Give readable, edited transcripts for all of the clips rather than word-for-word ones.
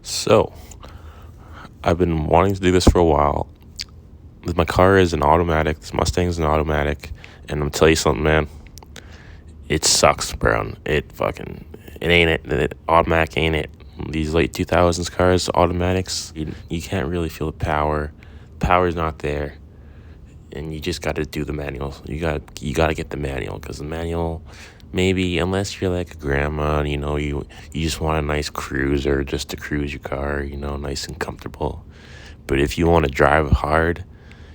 So, I've been wanting to do this for a while. My car is an automatic. This Mustang is an automatic. And I'm gonna tell you something, man. It sucks, bro. It ain't it. Automatic ain't it. These late 2000s cars, automatics, you can't really feel the power. Power's not there. And you just got to do the manual. You got to get the manual, because the manual, maybe, unless you're like a grandma, you just want a nice cruiser just to cruise your car, nice and comfortable. But if you want to drive hard,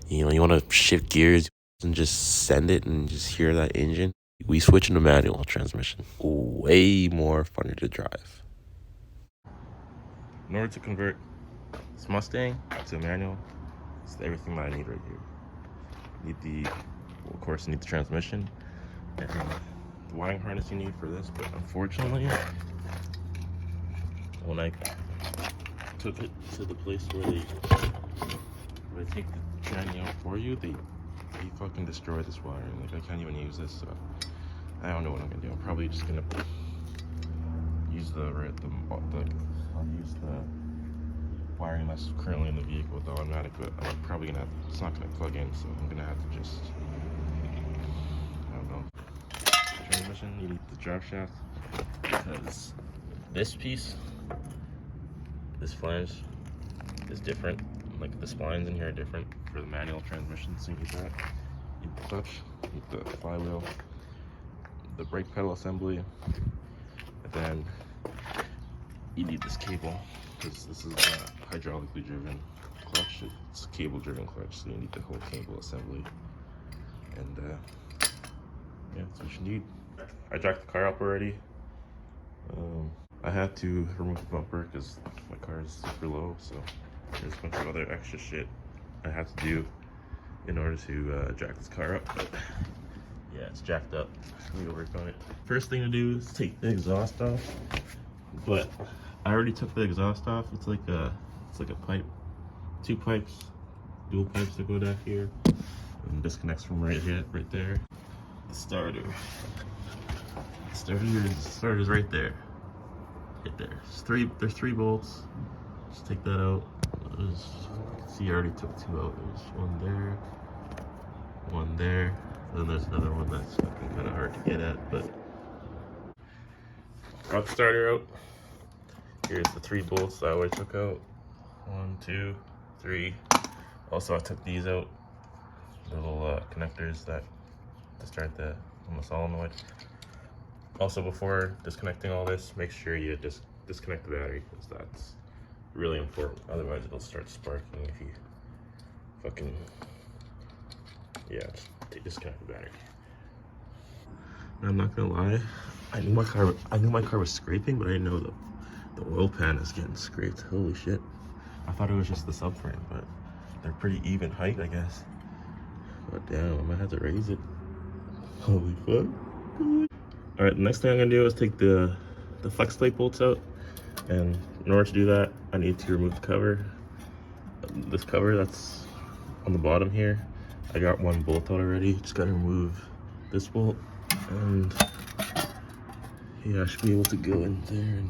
you want to shift gears and just send it and just hear that engine, we switch into manual transmission. Way more funner to drive. In order to convert this Mustang to a manual, it's everything that I need right here. Of course, you need the transmission and the wiring harness you need for this. But unfortunately, when I took it to the place where they take the tranny out for you, they fucking destroy this wiring. Like, I can't even use this, so I don't know what I'm gonna do. I'm probably just gonna use I'll use the wiring that's currently in the vehicle with the automatic, but I'm probably gonna it's not gonna plug in, so I'm gonna have to just, I don't know. Transmission, you need the drive shaft, because this flange is different. Like, the splines in here are different for the manual transmission, so you need that. You need the clutch, you need the flywheel, the brake pedal assembly, and then you need this cable, because this is a hydraulically driven clutch. It's a cable driven clutch, so you need the whole cable assembly. And yeah, that's what you need. I jacked the car up already. I had to remove the bumper because my car is super low, so there's a bunch of other extra shit I had to do in order to jack this car up. But yeah, it's jacked up. We'll work on it. First thing to do is take the exhaust off, but I already took the exhaust off. It's like a pipe, two pipes, dual pipes that go down here, and disconnects from right there. The starter is right there. There's three bolts. Just take that out. See, I already took two out. There's one there, and then there's another one that's kind of hard to get at, but got the starter out. Here's the three bolts that I already took out. 1, 2, 3. Also, I took these out, the little connectors that to start on the solenoid. Also, before disconnecting all this, make sure you disconnect the battery, because that's really important. Otherwise, it'll start sparking if you fucking, just disconnect the battery. And I'm not gonna lie, I knew my car was scraping, but I didn't know the oil pan is getting scraped. Holy shit! I thought it was just the subframe, but they're pretty even height, I guess. But damn, I might have to raise it. Holy fuck! All right, the next thing I'm gonna do is take the flex plate bolts out, and in order to do that, I need to remove the cover. This cover that's on the bottom here, I got one bolt out already. Just gotta remove this bolt, and yeah, I should be able to go in there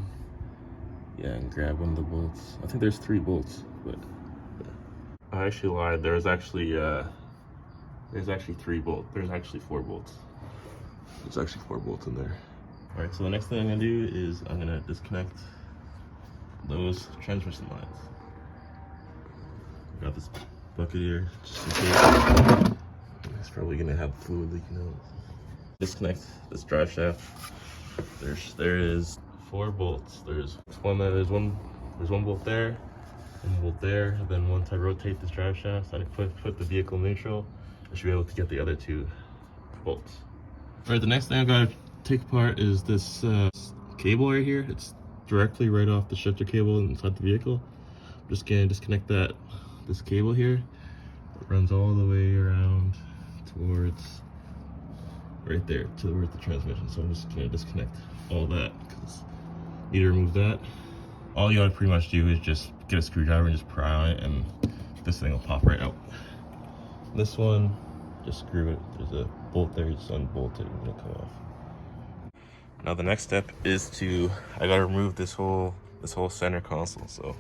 and grab one of the bolts. I think there's 3 bolts, but I actually lied. There's actually 3 bolts. There's actually 4 bolts. There's actually 4 bolts in there. All right, so the next thing I'm gonna do is I'm gonna disconnect those transmission lines. Got this bucket here, just in case. It's probably gonna have fluid leaking out. Disconnect this drive shaft. There is 4 bolts. There's one bolt there, one bolt there, and then once I rotate this drive shaft, I put the vehicle neutral, I should be able to get the other 2 bolts. All right, the next thing I gotta take apart is this cable right here. It's directly right off the shifter cable inside the vehicle. I'm just gonna disconnect this cable here. It runs all the way around towards right there towards the transmission. So I'm just gonna disconnect all that, because I need to remove that. All you gotta pretty much do is just get a screwdriver and just pry on it, and this thing will pop right out. This one, just screw it. There's a bolt there, you just unbolt it and it'll come off. Now the next step is I gotta remove this whole this whole center console. So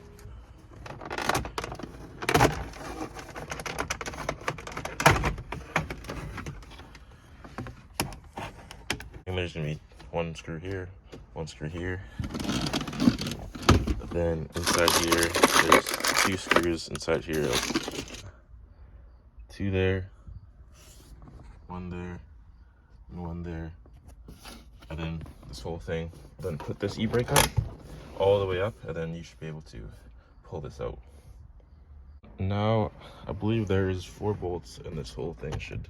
there's gonna be one screw here, one screw here. Then inside here, there's 2 screws inside here. Like 2 there, 1 there, and 1 there. And then this whole thing. Then put this e-brake up all the way up, and then you should be able to pull this out. Now, I believe there's 4 bolts, and this whole thing should,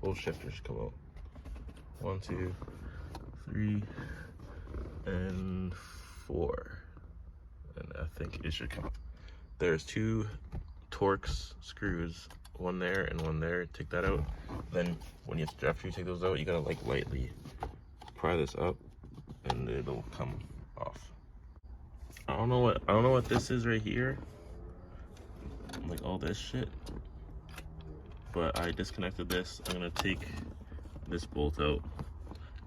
whole shifter should come out. 1, 2, 3, and 4. And I think it should come. There's 2 Torx screws, 1 there and 1 there. Take that out. Then when after you take those out, you gotta like lightly pry this up, and it'll come off. I don't know what this is right here. Like all this shit. But I disconnected this. I'm gonna take this bolt out,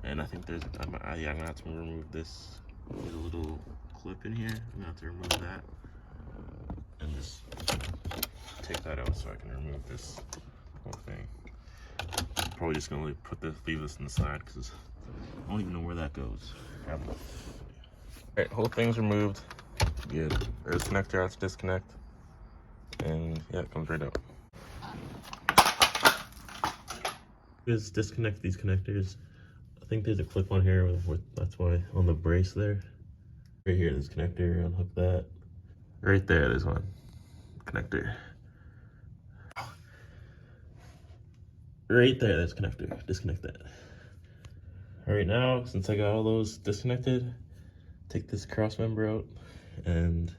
and I think there's I'm gonna have to remove this. There's a little clip in here. I'm gonna have to remove that and just take that out so I can remove this whole thing. Probably just gonna leave this on the side because I don't even know where that goes. Alright, whole thing's removed. Good. There's a connector I have to disconnect, and yeah, it comes right out. Just disconnect these connectors. I think there's a clip on here that's why on the brace there. Right here, this connector, unhook that. Right there, there's one connector. Right there, there's connector. Disconnect that. All right, now, since I got all those disconnected, take this cross member out and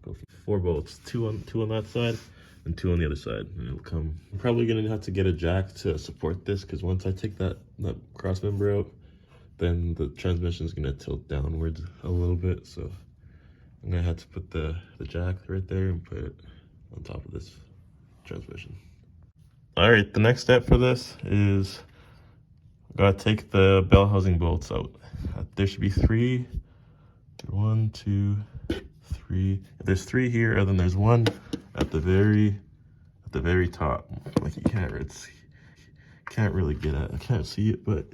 go for 4 bolts. Two on that side and 2 on the other side, and it'll come. I'm probably gonna have to get a jack to support this, because once I take that cross member out, then the transmission is gonna tilt downwards a little bit. So I'm gonna have to put the jack right there and put it on top of this transmission. All right, the next step for this is I gotta take the bell housing bolts out. There should be 3. 1, 2, 3. There's 3 here, and then there's 1 at the very top. Like you can't really get at. I can't see it, but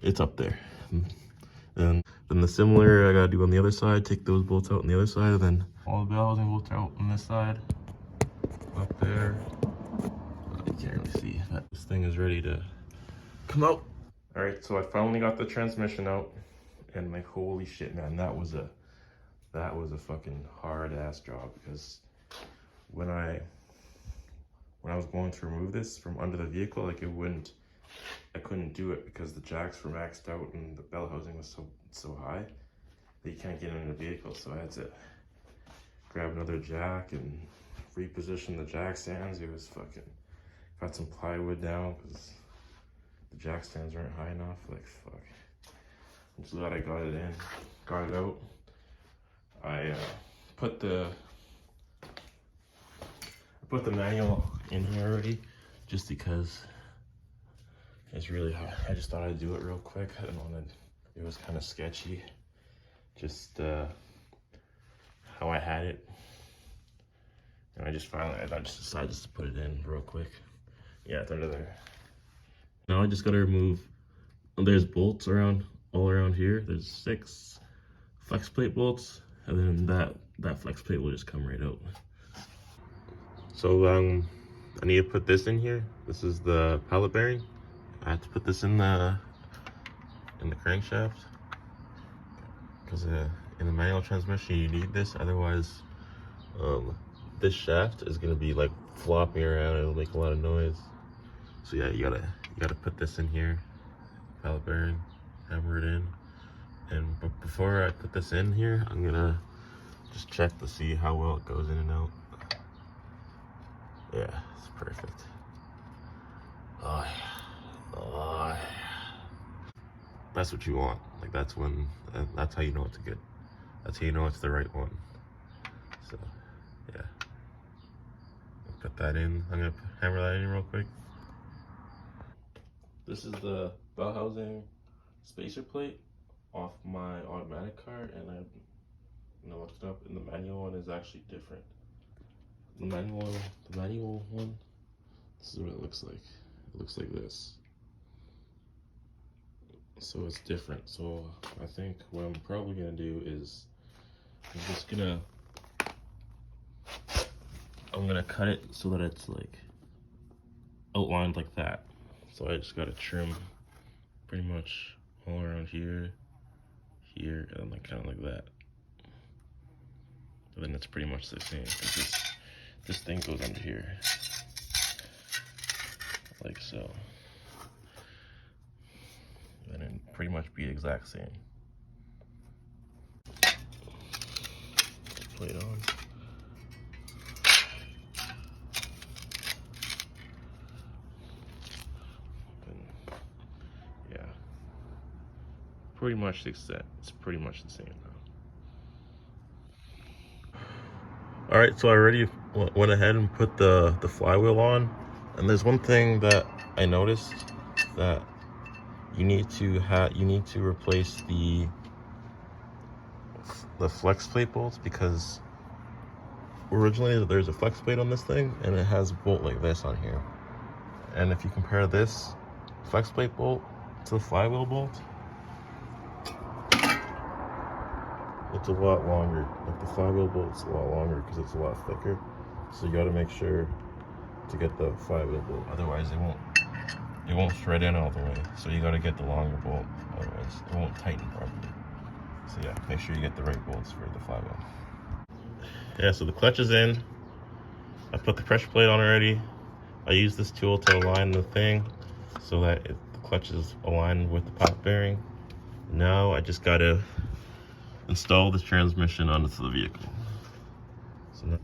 it's up there. And then the similar I gotta do on the other side. Take those bolts out on the other side, and then all the bell housing bolts out on this side. Up there. You can't really see. This thing is ready to come out. All right, so I finally got the transmission out, and like holy shit, man, that was a fucking hard ass job, because when I was going to remove this from under the vehicle, like I couldn't do it because the jacks were maxed out and the bell housing was so high that you can't get into the vehicle. So I had to grab another jack and reposition the jack stands. It was fucking, got some plywood down because the jack stands weren't high enough. Like fuck. I'm just glad I got it out. I put the manual in here already, just because it's really hard. I just thought I'd do it real quick. I didn't want to, it was kind of sketchy, just how I had it. And I just decided just to put it in real quick. Yeah, it's under there. Now I just gotta remove, there's bolts all around here. There's 6 flex plate bolts, and then that flex plate will just come right out. So I need to put this in here. This is the pallet bearing. I have to put this in the crankshaft, because in the manual transmission you need this, otherwise this shaft is gonna be like flopping around. It'll make a lot of noise. So yeah, you gotta put this in here, pallet bearing, hammer it in. But before I put this in here, I'm gonna just check to see how well it goes in and out. Yeah, it's perfect. Oh yeah. Oh yeah. That's what you want. Like that's how you know it's good. That's how you know it's the right one. So yeah. Put that in. I'm gonna hammer that in real quick. This is the bell housing spacer plate off my automatic car, and And I looked it up, and the manual one is actually different. The manual one, this is what it looks like. It looks like this. So it's different. So I think what I'm probably gonna do is I'm gonna cut it so that it's like outlined like that. So I just gotta trim pretty much all around here, and like kind of like that. And then it's pretty much the same. This thing goes under here, like so. And then pretty much be the exact same. Plate on. Yeah, pretty much the set. It's pretty much the same now. All right, so I already went ahead and put the flywheel on, and there's one thing that I noticed, that you need to replace the flex plate bolts, because originally there's a flex plate on this thing and it has a bolt like this on here. And if you compare this flex plate bolt to the flywheel bolt, it's a lot longer. Like the flywheel bolt's a lot longer because it's a lot thicker. So you got to make sure to get the flywheel bolt, otherwise it won't thread in all the way. So you got to get the longer bolt, otherwise it won't tighten properly. So yeah, make sure you get the right bolts for the flywheel. Yeah, so the clutch is in. I put the pressure plate on already. I use this tool to align the thing so that the clutch is aligned with the pop bearing. Now I just gotta install the transmission onto the vehicle. So now,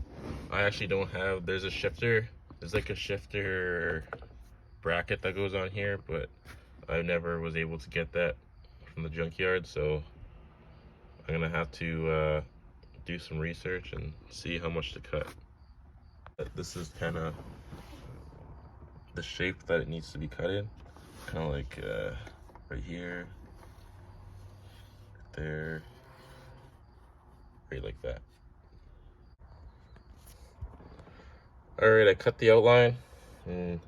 I actually don't have, there's like a shifter bracket that goes on here, but I never was able to get that from the junkyard, so I'm gonna have to do some research and see how much to cut. This is kind of the shape that it needs to be cut in, kind of like right here, right there, right like that. All right, I cut the outline and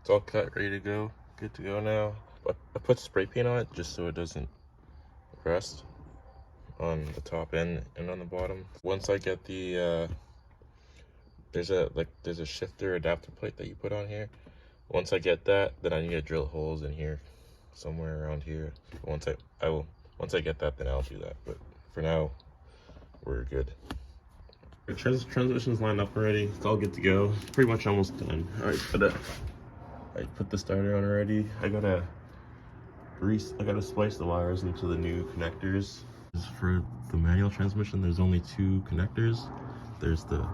it's all cut, ready to go, good to go now. I put spray paint on it just so it doesn't rust on the top end and on the bottom. Once I get the there's a shifter adapter plate that you put on here. Once I get that, then I need to drill holes in here, somewhere around here. Once I get that, then I'll do that. But for now, we're good. The transmission's lined up already. It's all good to go. Pretty much almost done. All right, I put the starter on already. I gotta splice the wires into the new connectors. For the manual transmission, there's only two connectors. There's the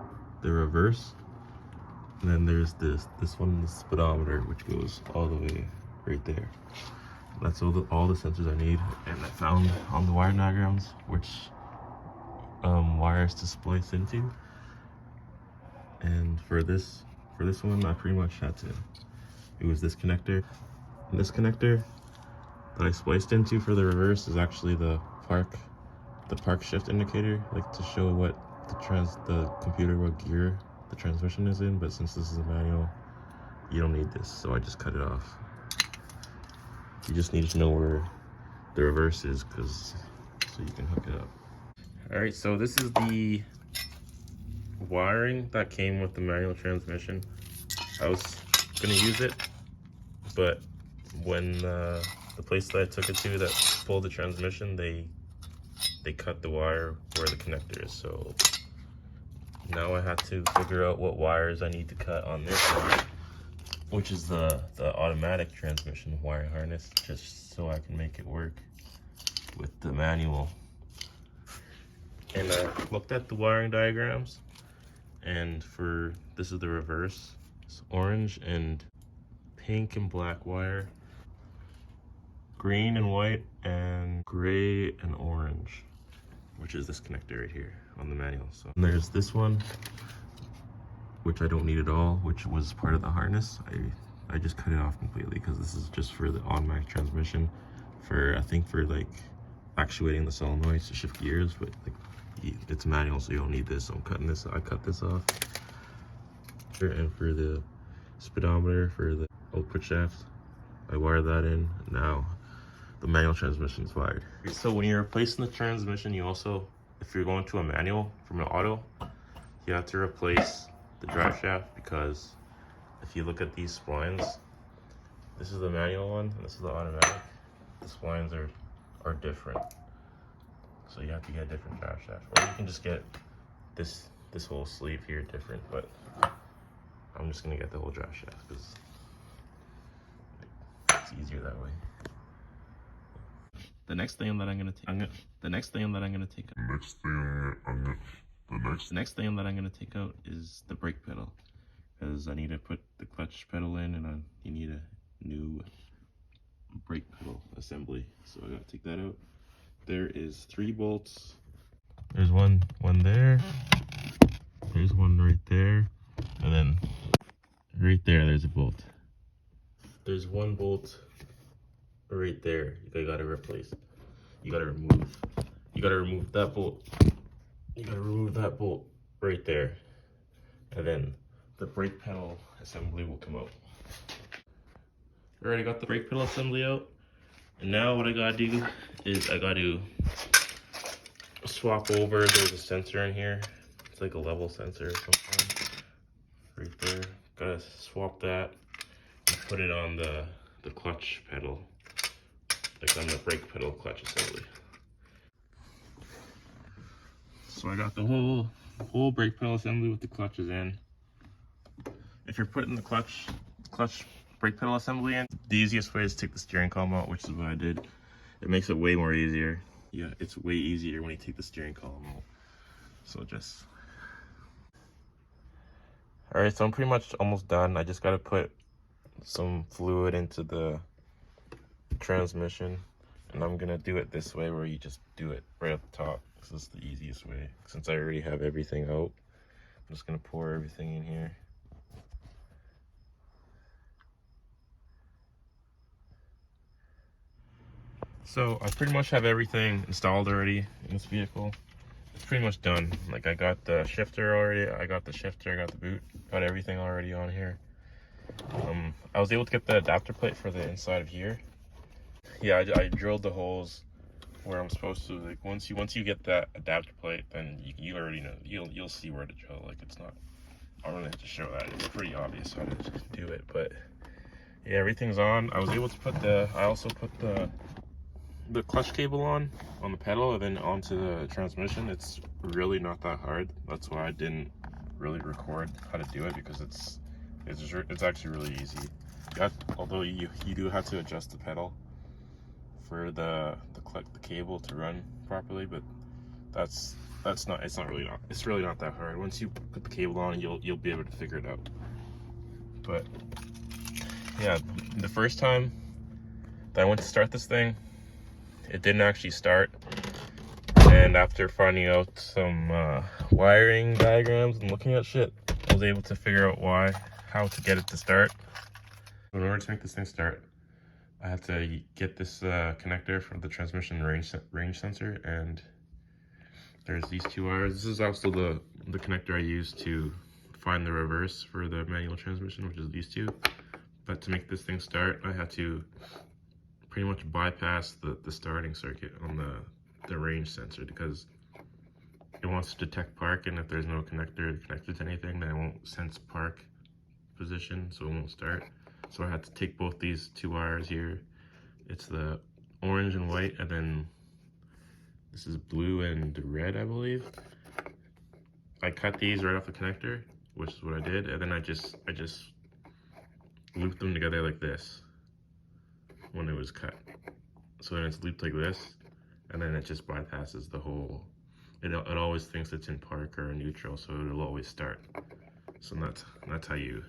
reverse, and then there's this one, the speedometer, which goes all the way right there. That's all the sensors I need, and I found on the wire diagrams which wires to splice into. And for this one, I pretty much had to. It was this connector, and this connector that I spliced into for the reverse is actually the park shift indicator, like to show what the computer what gear the transmission is in. But since this is a manual, you don't need this, so I just cut it off. You just need to know where the reverse is, so you can hook it up. All right, so this is the wiring that came with the manual transmission. I was gonna use it, but when the place that I took it to that pulled the transmission, they cut the wire where the connector is. So now I have to figure out what wires I need to cut on this one, which is the automatic transmission wire harness, just so I can make it work with the manual. And I looked at the wiring diagrams, and this is the reverse. It's orange and pink and black wire, green and white, and gray and orange, which is this connector right here on the manual. So and there's this one, which I don't need at all, which was part of the harness. I just cut it off completely because this is just for the automatic transmission, I think for like actuating the solenoids to shift gears. But like it's manual, so you don't need this. I'm cutting this. I cut this off. And for the speedometer for the output shaft, I wire that in. Now the manual transmission is wired. So when you're replacing the transmission, you also, if you're going to a manual from an auto, you have to replace the drive shaft, because if you look at these splines, this is the manual one and this is the automatic. The splines are different, so you have to get a different drive shaft, or you can just get this whole sleeve here different. But I'm just gonna get the whole drive shaft because it's easier that way. The next thing that I'm gonna take out is the brake pedal, because I need to put the clutch pedal in, and you need a new brake pedal assembly. So I gotta take that out. There is 3 bolts. There's one there. There's one right there, and then right there, there's a bolt. There's 1 bolt right there. You gotta replace. You gotta remove. You gotta remove that bolt. You gotta remove that bolt right there, and then the brake pedal assembly will come out. I already got the brake pedal assembly out, and now what I gotta do is I gotta swap over. There's a sensor in here. It's like a level sensor or something right there. Gotta swap that and put it on the clutch pedal, like on the brake pedal clutch assembly. So I got the whole brake pedal assembly with the clutches in. If you're putting the clutch brake pedal assembly in, the easiest way is to take the steering column out, which is what I did. It makes it way more easier. Yeah, it's way easier when you take the steering column out. So just... Alright, so I'm pretty much almost done. I just gotta put some fluid into the transmission, and I'm gonna do it this way, where you just do it right at the top. This is the easiest way. Since I already have everything out, I'm just gonna pour everything in here. So I pretty much have everything installed already in this vehicle. It's pretty much done. Like, I got the shifter already. I got the boot. Got everything already on here. I was able to get the adapter plate for the inside of here. Yeah, I drilled the holes where I'm supposed to. Like, once you get that adapter plate, then you already know. You'll see where to drill. Like, it's not. I don't really have to show that. It's pretty obvious how to do it. But yeah, everything's on. I was able to put I also put the clutch cable on the pedal and then onto the transmission. It's really not that hard. That's why I didn't really record how to do it, because it's actually really easy. Although you do have to adjust the pedal for the cable to run properly, but it's really not that hard. Once you put the cable on, you'll be able to figure it out. But yeah, the first time that I went to start this thing, it didn't actually start, and after finding out some wiring diagrams and looking at shit, I was able to figure out how to get it to start. In order to make this thing start, I had to get this connector from the transmission range sensor, and there's these 2 wires. This is also the connector I used to find the reverse for the manual transmission, which is these 2. But to make this thing start, I had to pretty much bypass the starting circuit on the range sensor, because it wants to detect park, and if there's no connector connected to anything, then it won't sense park position, so it won't start. So I had to take both these 2 wires here. It's the orange and white, and then this is blue and red, I believe. I cut these right off the connector, which is what I did, and then I just looped them together like this when it was cut. So then it's looped like this, and then it just bypasses the whole. It always thinks it's in park or neutral, so it'll always start. So that's how you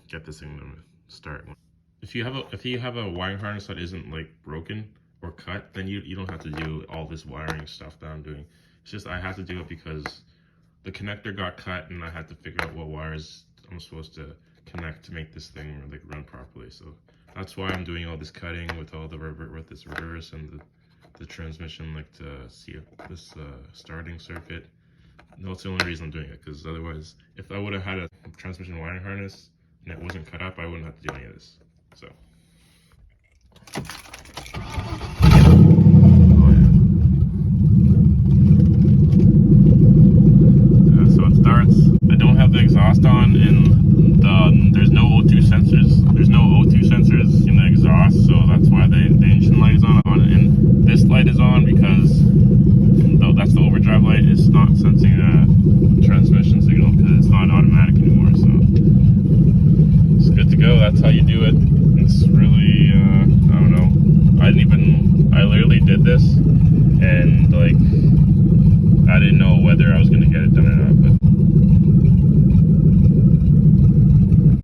get this thing to start. If you have a wiring harness that isn't like broken or cut, then you don't have to do all this wiring stuff that I'm doing. It's just I had to do it because the connector got cut, and I had to figure out what wires I'm supposed to connect to make this thing like run properly. So that's why I'm doing all this cutting with all the this reverse and the transmission, like to see if this starting circuit. No, that's the only reason I'm doing it, because otherwise, if I would have had a transmission wiring harness and it wasn't cut up, I wouldn't have to do any of this. So.